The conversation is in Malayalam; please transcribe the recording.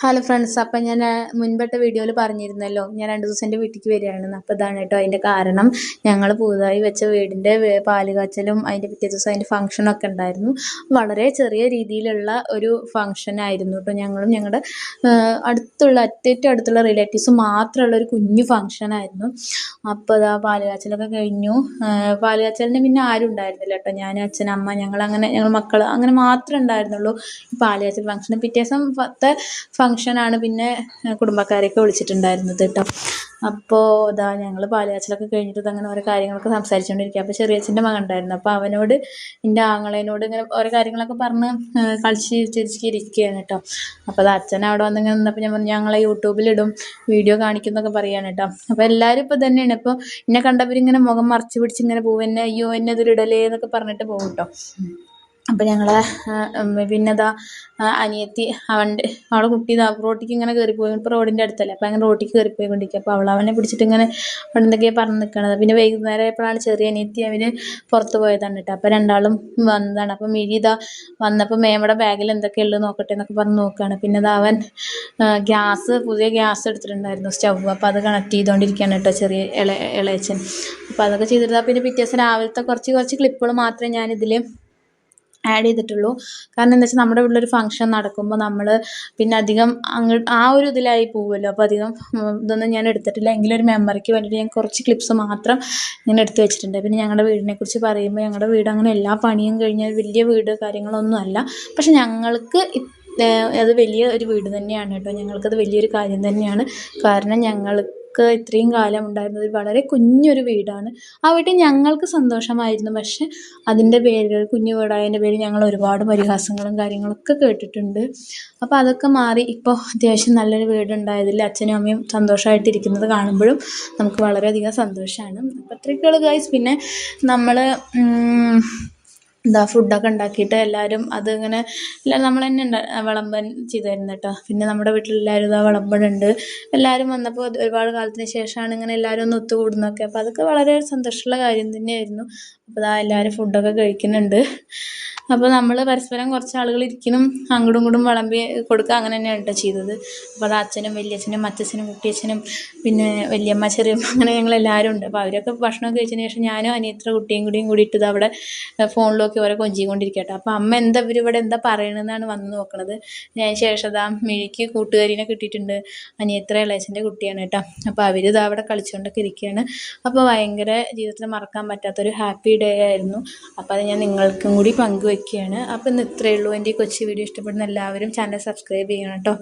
ഹലോ ഫ്രണ്ട്സ്, അപ്പം ഞാൻ മുൻപത്തെ വീഡിയോയിൽ പറഞ്ഞിരുന്നല്ലോ ഞാൻ 2 ദിവസം എൻ്റെ വീട്ടിലേക്ക് വരികയാണെന്ന്. അപ്പോൾ ഇതാണ് കേട്ടോ അതിൻ്റെ കാരണം. ഞങ്ങൾ പുതുതായി വെച്ച വീടിൻ്റെ പാല് കാച്ചലും അതിൻ്റെ പിറ്റേ ദിവസം അതിൻ്റെ ഫംഗ്ഷനൊക്കെ ഉണ്ടായിരുന്നു. വളരെ ചെറിയ രീതിയിലുള്ള ഒരു ഫംഗ്ഷനായിരുന്നു കേട്ടോ. ഞങ്ങളും ഞങ്ങളുടെ ഏറ്റവും അടുത്തുള്ള റിലേറ്റീവ്സ് മാത്രമുള്ള ഒരു കുഞ്ഞു ഫംഗ്ഷനായിരുന്നു. അപ്പോൾ അതാ പാല് കാച്ചലൊക്കെ കഴിഞ്ഞു. പാല് കാച്ചലിന് പിന്നെ ആരും ഉണ്ടായിരുന്നില്ല കേട്ടോ. ഞാൻ, അച്ഛൻ, അമ്മ, ഞങ്ങൾ മക്കൾ അങ്ങനെ മാത്രമേ ഉണ്ടായിരുന്നുള്ളൂ. പാല് കാച്ചൽ ഫംഗ്ഷന് പിറ്റേ ദിവസത്തെ ഫംഗ്ഷനാണ് പിന്നെ കുടുംബക്കാരെയൊക്കെ വിളിച്ചിട്ടുണ്ടായിരുന്നത് കേട്ടോ. അപ്പോൾ ഇതാ ഞങ്ങൾ പാല് കാച്ചലൊക്കെ കഴിഞ്ഞിട്ട് അങ്ങനെ ഓരോ കാര്യങ്ങളൊക്കെ സംസാരിച്ചുകൊണ്ടിരിക്കുക. അപ്പോൾ ചെറിയച്ഛൻ്റെ മകൻ ഉണ്ടായിരുന്നു. അപ്പോൾ അവനോട്, എൻ്റെ ആങ്ങളേനോട് ഇങ്ങനെ ഓരോ കാര്യങ്ങളൊക്കെ പറഞ്ഞ് കളിച്ച് ചിരിച്ചിരിക്കുകയാണ് കേട്ടോ. അപ്പോൾ അത് അച്ഛൻ അവിടെ വന്നിങ്ങനെ നിന്നപ്പോൾ ഞാൻ പറഞ്ഞു ഞങ്ങളെ യൂട്യൂബിലിടും, വീഡിയോ കാണിക്കുന്നൊക്കെ പറയുകയാണ് കേട്ടോ. അപ്പോൾ എല്ലാവരും ഇപ്പോൾ തന്നെയാണ്. ഇപ്പോൾ എന്നെ കണ്ടവരിങ്ങനെ മുഖം മറച്ച് പിടിച്ച് ഇങ്ങനെ പോകും, എന്നെ അയ്യോ എന്നെ ഇതിലിടലേ എന്നൊക്കെ പറഞ്ഞിട്ട് പോകും കേട്ടോ. അപ്പം ഞങ്ങൾ പിന്നെ ഇതാ അനിയത്തി അവളെ കുട്ടി ഇതാ റോട്ടിക്ക് ഇങ്ങനെ കയറിപ്പോയി. ഇപ്പോൾ റോഡിൻ്റെ അടുത്തല്ലേ, അപ്പോൾ അങ്ങനെ റോട്ടിക്ക് കയറിപ്പോയിക്കൊണ്ടിരിക്കുക. അപ്പോൾ അവനെ പിടിച്ചിട്ട് ഇങ്ങനെ അവിടെ എന്തൊക്കെയാണ് പറഞ്ഞ് നിൽക്കണത്. പിന്നെ വൈകുന്നേരം ആയപ്പോഴാണ് ചെറിയ അനിയത്തി പുറത്ത് പോയതാണ് കേട്ടോ. അപ്പോൾ രണ്ടാളും വന്നതാണ്. അപ്പോൾ മിഴി ഇതാ വന്നപ്പോൾ മേമയുടെ ബാഗിൽ എന്തൊക്കെയുള്ളത് നോക്കട്ടെ എന്നൊക്കെ പറഞ്ഞ് നോക്കുകയാണ്. പിന്നെ ഇതാ അവൻ പുതിയ ഗ്യാസ് എടുത്തിട്ടുണ്ടായിരുന്നു, സ്റ്റവ്. അപ്പോൾ അത് കണക്ട് ചെയ്തുകൊണ്ടിരിക്കുകയാണ് കേട്ടോ ചെറിയ ഇളയച്ചൻ. അപ്പോൾ അതൊക്കെ ചെയ്തിട്ട് പിന്നെ പിറ്റേ ദിവസം രാവിലത്തെ കുറച്ച് ക്ലിപ്പുകൾ മാത്രമേ ഞാനിതിൽ ആഡ് ചെയ്തിട്ടുള്ളൂ. കാരണം എന്താ വെച്ചാൽ നമ്മുടെ വീട്ടിലൊരു ഫംഗ്ഷൻ നടക്കുമ്പോൾ നമ്മൾ പിന്നെ അധികം ആ ഒരു ഇതിലായി പോകുമല്ലോ. അപ്പോൾ അധികം ഇതൊന്നും ഞാൻ എടുത്തിട്ടില്ല. എങ്കിലും ഒരു മെമ്മറിക്ക് വേണ്ടിയിട്ട് ഞാൻ കുറച്ച് ക്ലിപ്സ് മാത്രം ഇങ്ങനെ എടുത്ത് വെച്ചിട്ടുണ്ട്. പിന്നെ ഞങ്ങളുടെ വീടിനെക്കുറിച്ച് പറയുമ്പോൾ ഞങ്ങളുടെ വീട് അങ്ങനെ എല്ലാ പണിയും കഴിഞ്ഞ വലിയ വീട് കാര്യങ്ങളൊന്നും അല്ല. പക്ഷെ ഞങ്ങൾക്ക് അത് വലിയ ഒരു വീട് തന്നെയാണ് കേട്ടോ. ഞങ്ങൾക്കത് വലിയൊരു കാര്യം തന്നെയാണ്. കാരണം ഞങ്ങൾക്ക് ഇത്രയും കാലം ഉണ്ടായിരുന്നത് വളരെ കുഞ്ഞൊരു വീടാണ്. ആ വീട്ടിൽ ഞങ്ങൾക്ക് സന്തോഷമായിരുന്നു. പക്ഷെ അതിൻ്റെ പേരിൽ, കുഞ്ഞു വീടായതിൻ്റെ പേരിൽ ഞങ്ങൾ ഒരുപാട് പരിഹാസങ്ങളും കാര്യങ്ങളൊക്കെ കേട്ടിട്ടുണ്ട്. അപ്പോൾ അതൊക്കെ മാറി ഇപ്പോൾ അത്യാവശ്യം നല്ലൊരു വീടുണ്ടായതിൽ അച്ഛനും അമ്മയും സന്തോഷമായിട്ടിരിക്കുന്നത് കാണുമ്പോഴും നമുക്ക് വളരെയധികം സന്തോഷമാണ്. അപ്പോൾ അത്രയൊക്കെയുള്ളൂ ഗൈസ്. പിന്നെ നമ്മൾ ഫുഡൊക്കെ ഉണ്ടാക്കിയിട്ട് എല്ലാവരും അതിങ്ങനെ നമ്മൾ തന്നെ വിളമ്പൻ ചെയ്തായിരുന്നു കേട്ടോ. പിന്നെ നമ്മുടെ വീട്ടിലെല്ലാവരും വിളമ്പുന്നുണ്ട്. എല്ലാവരും വന്നപ്പോൾ ഒരുപാട് കാലത്തിന് ശേഷമാണ് ഇങ്ങനെ എല്ലാവരും ഒന്ന് ഒത്തുകൂടുന്നതൊക്കെ. അപ്പോൾ അതൊക്കെ വളരെ സന്തോഷമുള്ള കാര്യം തന്നെയായിരുന്നു. അപ്പോൾ എല്ലാവരും ഫുഡൊക്കെ കഴിക്കുന്നുണ്ട്. അപ്പോൾ നമ്മൾ പരസ്പരം കുറച്ച് ആളുകൾ ഇരിക്കണം, അങ്ങോട്ടും ഇങ്ങോട്ടും വിളമ്പി കൊടുക്കുക, അങ്ങനെ തന്നെയാണ് കേട്ടോ ചെയ്തത്. അപ്പോൾ അത് അച്ഛനും വലിയച്ഛനും അച്ഛനും കുട്ടിയച്ഛനും പിന്നെ വലിയമ്മ ചെറിയമ്മ അങ്ങനെ ഞങ്ങളെല്ലാവരും ഉണ്ട്. അപ്പോൾ അവരൊക്കെ ഭക്ഷണം കഴിച്ചതിന് ശേഷം ഞാനും അനിയത്തിയുടെ കുട്ടിയും കൂടിയിട്ട് അവിടെ ഫോണിലൊക്കെ ഓരോ കൊഞ്ചിക്കൊണ്ടിരിക്കട്ടെ. അപ്പോൾ അമ്മ ഇവരിവിടെ എന്താ പറയണമെന്നാണ് വന്ന് നോക്കണത്. ഞാൻ ശേഷം മിഴിക്ക് കൂട്ടുകാരിനെ കിട്ടിയിട്ടുണ്ട്. അനിയത്തിയുടെ ഇളയച്ചൻ്റെ കുട്ടിയാണ് കേട്ടോ. അപ്പോൾ അവർ അവിടെ കളിച്ചുകൊണ്ടൊക്കെ ഇരിക്കുകയാണ്. അപ്പോൾ ഭയങ്കര ജീവിതത്തിൽ മറക്കാൻ പറ്റാത്തൊരു ഹാപ്പി ഡേ ആയിരുന്നു. അപ്പോൾ അത് ഞാൻ നിങ്ങൾക്കും കൂടി പങ്കുവയ്ക്കുകയാണ്. അപ്പോൾ ഇന്ന് ഇത്രയേ ഉള്ളൂ. എൻ്റെ ഈ കൊച്ചു വീഡിയോ ഇഷ്ടപ്പെടുന്ന എല്ലാവരും ചാനൽ സബ്സ്ക്രൈബ് ചെയ്യണം കേട്ടോ.